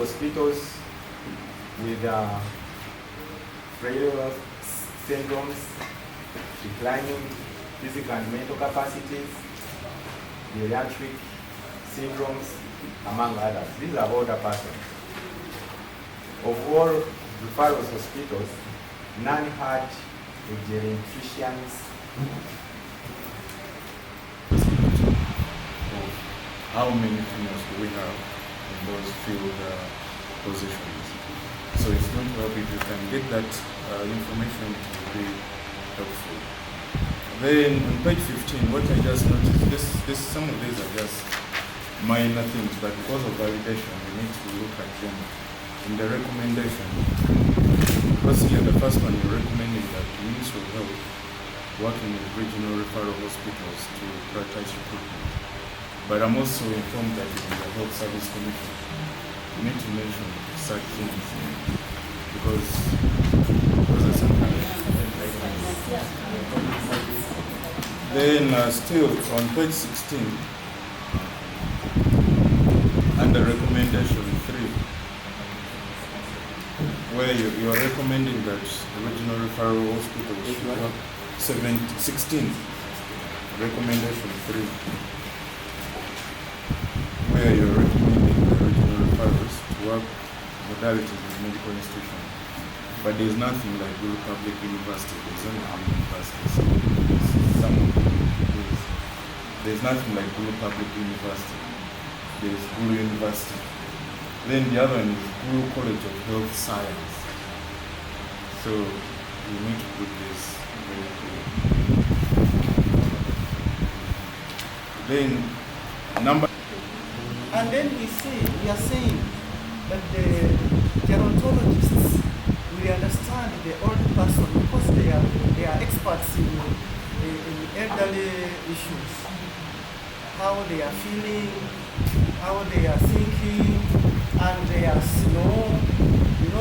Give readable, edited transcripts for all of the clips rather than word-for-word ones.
hospitals with frail syndromes, declining physical and mental capacities, geriatric syndromes, among others. These are older persons. Of all referral hospitals, none had a geriatrician's how many females do we have in those field positions. So it's going to help if you can get that information to be helpful. Then on page 15, what I just noticed, some of these are just minor things, but because of validation, we need to look at them. In the recommendation, because here the first one, you're recommending that the Ministry of Health working with regional referral hospitals to prioritize recruitment. But I'm also informed that in the Health Service Commission, you need to mention such things because those are some kind of different guidelines. Then still on page 16, under recommendation 3, where you are recommending that the regional referral hospitals should work 16, recommendation 3. Where you're recommending the regional referrals to work modalities with medical institutions. But there's nothing like Guru Public University, there's only one university. So there's nothing like Guru Public University, there's Guru University. Then the other one is Guru College of Health Science. So you need to put this very clear. Then number. And then we are saying that the gerontologists will understand the old person because they are experts in elderly issues, how they are feeling, how they are thinking, and they are slow.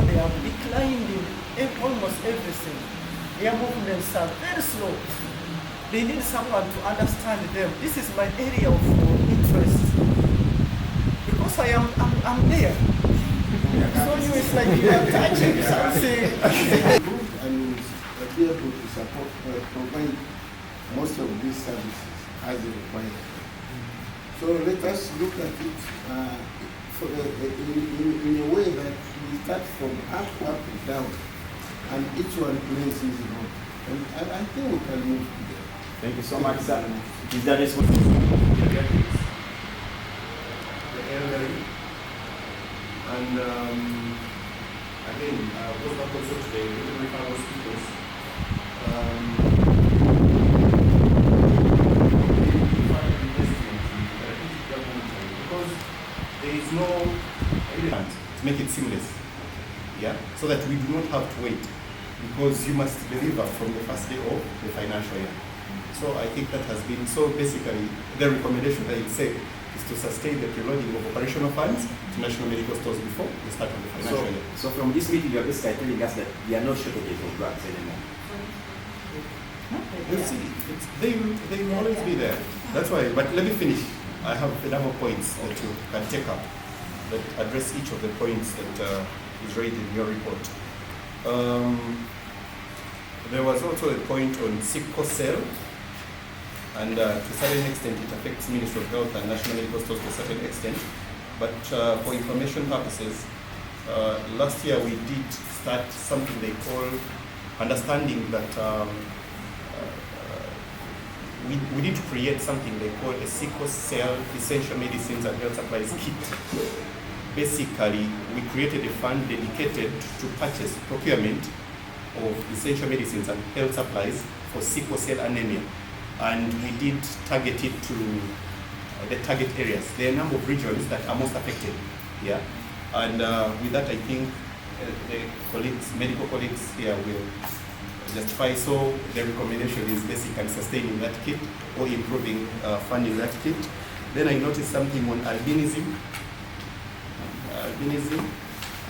They are declined in almost everything. Their movements are very slow. They need someone to understand them. This is my area of interest. Because I'm there. So it's like you are touching something. And be able to support, provide most of these services as required. So let us look at it in a way that we start from up, down, and each one plays his role. And I think we can move together. Thank you so much, sir. Is that responsibility? Elderly, and again, goes back also to the regional referral hospitals. Because there is no element to make it seamless, yeah, so that we do not have to wait, because you must deliver from the first day of the financial year. So I think that has been, so basically the recommendation that it said is to sustain the preloading of operational funds to national medical stores before the start of the financial year. So from this meeting, you're basically telling us that there are no shortages of drugs anymore. You see, they will always be there. That's why, but let me finish. I have a number of points that you can take up that address each of the points that is raised in your report. There was also a point on sickle cell. And to a certain extent, it affects Ministry of Health and National Medical Stores to a certain extent. But for information purposes, last year we did start something they call understanding that we need to create something they call a sickle cell essential medicines and health supplies kit. Basically, we created a fund dedicated to purchase procurement of essential medicines and health supplies for sickle cell anemia. And we did target it to the target areas. There are a number of regions that are most affected, yeah. And with that, I think the colleagues, medical colleagues here will justify. So the recommendation is basically sustaining that kit or improving funding that kit. Then I noticed something on albinism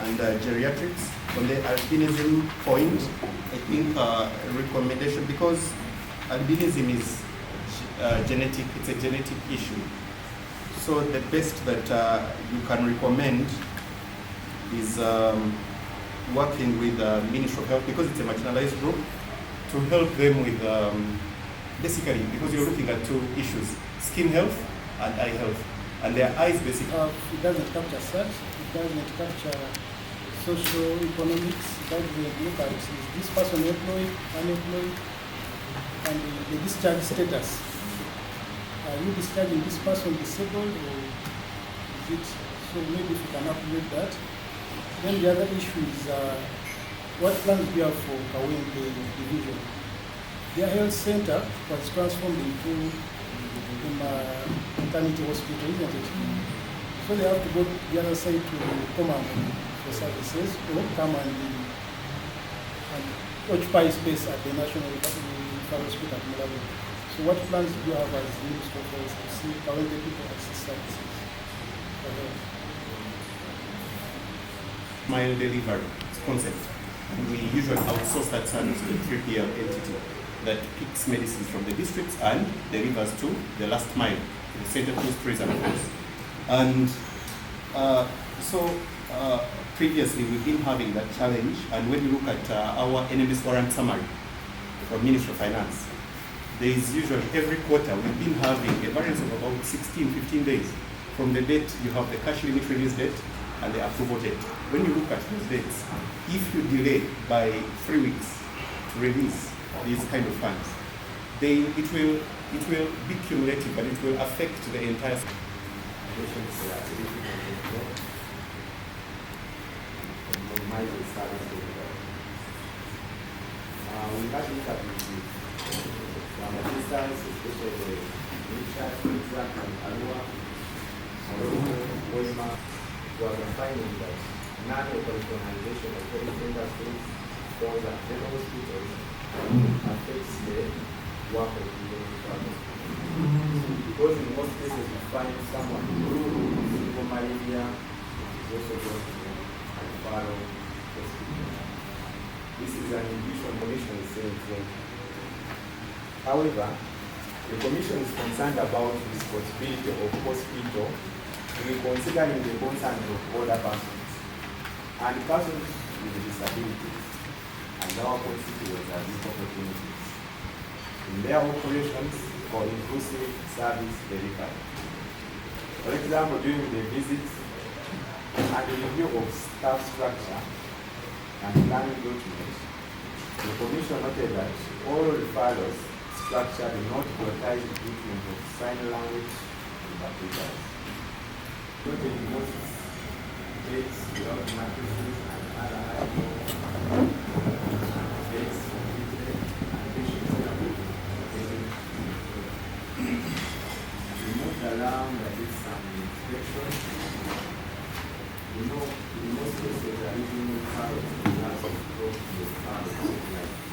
and geriatrics. On the albinism point, I think a recommendation, because albinism is genetic, it's a genetic issue. So the best that you can recommend is working with the Ministry of Health, because it's a marginalized group, to help them with basically, because you're looking at two issues, skin health and eye health, and their eyes basically. It doesn't capture sex, it doesn't capture social economics, it doesn't look at is this person employed, unemployed, and the discharge status. Are you discharging this person disabled, or is it? So maybe if you can upload that. Then the other issue is what plans do you have for Kawempe division? Their health center was transformed into maternity hospital, isn't it? So they have to go to the other side to Command for services, or come and occupy space at the National Referral Hospital at Malawi. So what plans do you have as Minister of Health to see Kawempe people access services for health? Mile delivery concept. We usually outsource that service to a 3PL entity that picks medicines from the districts and delivers to the last mile, to the center post, trees and posts. And previously we've been having that challenge, and when you look at our NMS warrant summary from Ministry of Finance, there is usually every quarter we've been having a variance of about 16, 15 days from the date you have the cash limit release date and the approval date. When you look at those dates, if you delay by 3 weeks to release these kind of funds, then it will be cumulative, but it will affect the entire. We had interviews with some assistants, especially Richard, Isaac, and Alua, Wema, who are finding that non-operationalization of health industries for the general hospitals affects the work of the hospital. Because in most cases you find someone who is for malaria is also going to referral hospital. This is an individual commission is saying thing. However, the commission is concerned about the responsibility of hospital in considering the concerns of other persons and persons with disabilities and our constituents as opportunities in their operations for inclusive service delivery. For example, during the visits and the review of staff structure and planning documents, the Commission noted that all referrals structure do not prioritize the treatment of sign language interpreters. Noted diagnosis, dates without matrices and other dates completed and patients removed alarm that is some inspection. In most cases, there is no referral to the last of the referral.